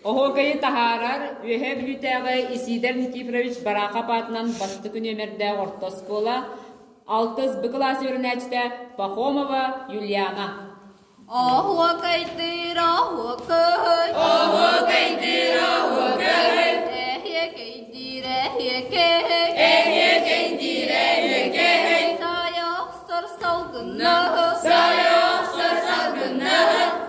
Оһогайы таһаарар үөһэ бүлүтээҕэ Исидор Никифорович Барахапатынан бастыкы нөмердэ ортоскола 6 класс өрнәчтә Пахомова Юлиана. Оһогайдыр, оһогай. Оһогайдыр, оһогай. Эхекейдир, эхекей. Эхекейдир, эхекей. Саяқсыр салгынна. Саяқсыр салгынна.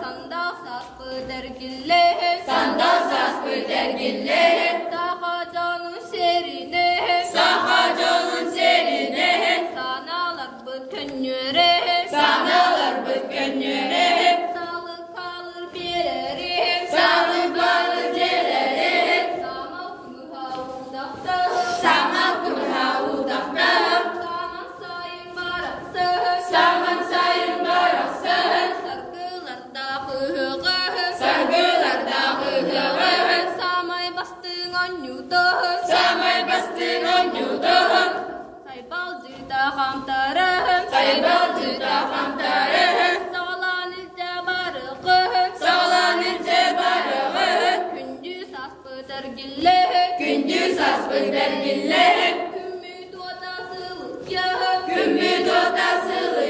Сандал саспы дәргілле. Сандал саспы дәргілле. Саха жанын серіне. Саха жанын серіне. Саналар бүткөннөре. Саналар бүткөннөре. Салы қалыр берері. Салы қалыр берері. Самал күміға удақта. Самал күміға удақта. Саман сайын барақсы. Саман сайын барақсы. Саргыларда қығы. Саргыларда қығы. Самай бастың онюды. Самай бастың онюды. Сайбалжыда қамтары. Сайбалжыда қамтары. Сағалан үлте барығы. Сағалан үлте барығы. Күндіз аспы дәргілі. Күндіз аспы дәргілі. Күммет отасылы. Күммет отасылы.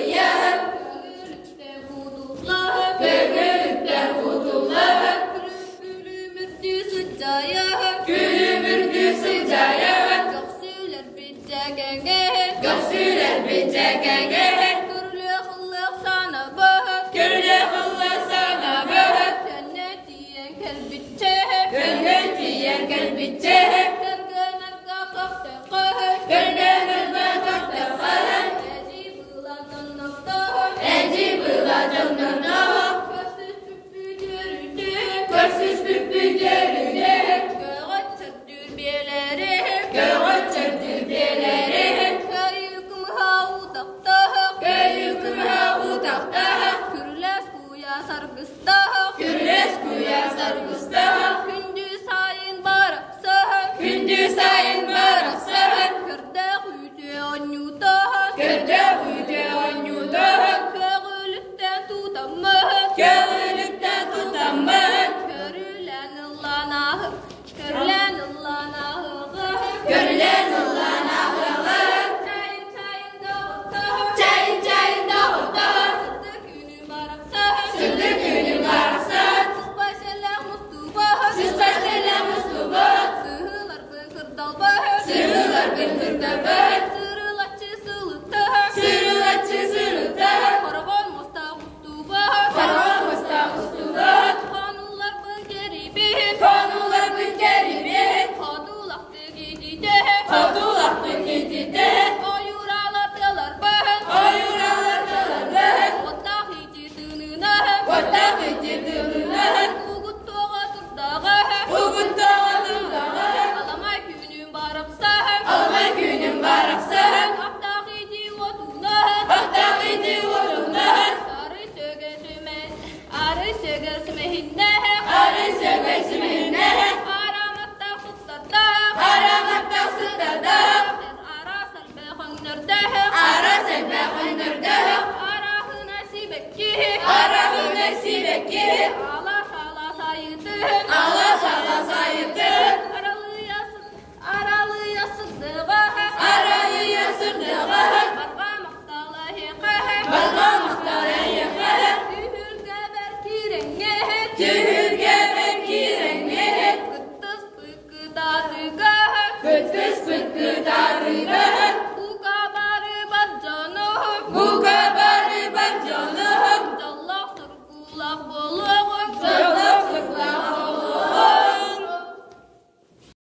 Көңілікте құдулы. Көңілікте құдулы. Күлімірді сұджайы. Күлімірді сұджайы. Көксүлер бітжәгәңе. Көксүлер бітжәгәңе. Күрлі қылық санабы. Күрлі қылық санабы. Кәнне тиен кәлбітче. Кәнне тиен кәлбітче. Кәрген әргі қақтықы. Кәрген әргі қақтықы. Әжі бұла жоннақта. Әжі бұла жоннақта. Көрсіз бүппі дөрүде. Көрсіз бүппі дөрүде. Көғат чөттүр белері. Көғат чөттүр белері. Көйікім хаудақта. Көйікім хаудақта. Күрләс куя саргыста. Күрләс куя саргыста. Күнді сайын барақсы. Күнді сайын барақсы. Кірді құйды онюды. Кірді құйды онюды. Көңіліктен тутамы. Көңіліктен тутамы. Көрілән ұлланағы. Көрлән ұлланағы. Көрлән ұлланағы. Чайын дауыты. Чайын дауыты. Сырды күні барақсы. Сырды күні барақсы. Сыспайсәләң мұстубы. Сыспайсәләң мұстубы. Сығылар бұқырдалбы. Сығылар бұқырдалбы. Сырылатчы сылыты. Сырылатчы сылыты. Қарған мұста мұстубы. Қарған мұста мұстубы. Қанулар бұқерібе. Қанулар бүкерібе. Қадулақты кетіде. Қадулақты кетіде. Ойыралатылар бұн. Ойыралатылар. Оттақ ететініні. Оттақ ететініні. Уғыт тоға тұрдағы. Уғыт тоға тұрдағы. Аламай күнін барықсы. Аламай күнін барықсы. Ақтақ ете отуны. Ақтақ ете отуны. Ары сөгер сүмехінне. Ары сөгер сүмехінне. Араматтақ сұттарда. Араматтақ сұттарда. Ара сәлбә қаңнырды. Ара сәлбә қаңнырды. Арахына сибекки. Ара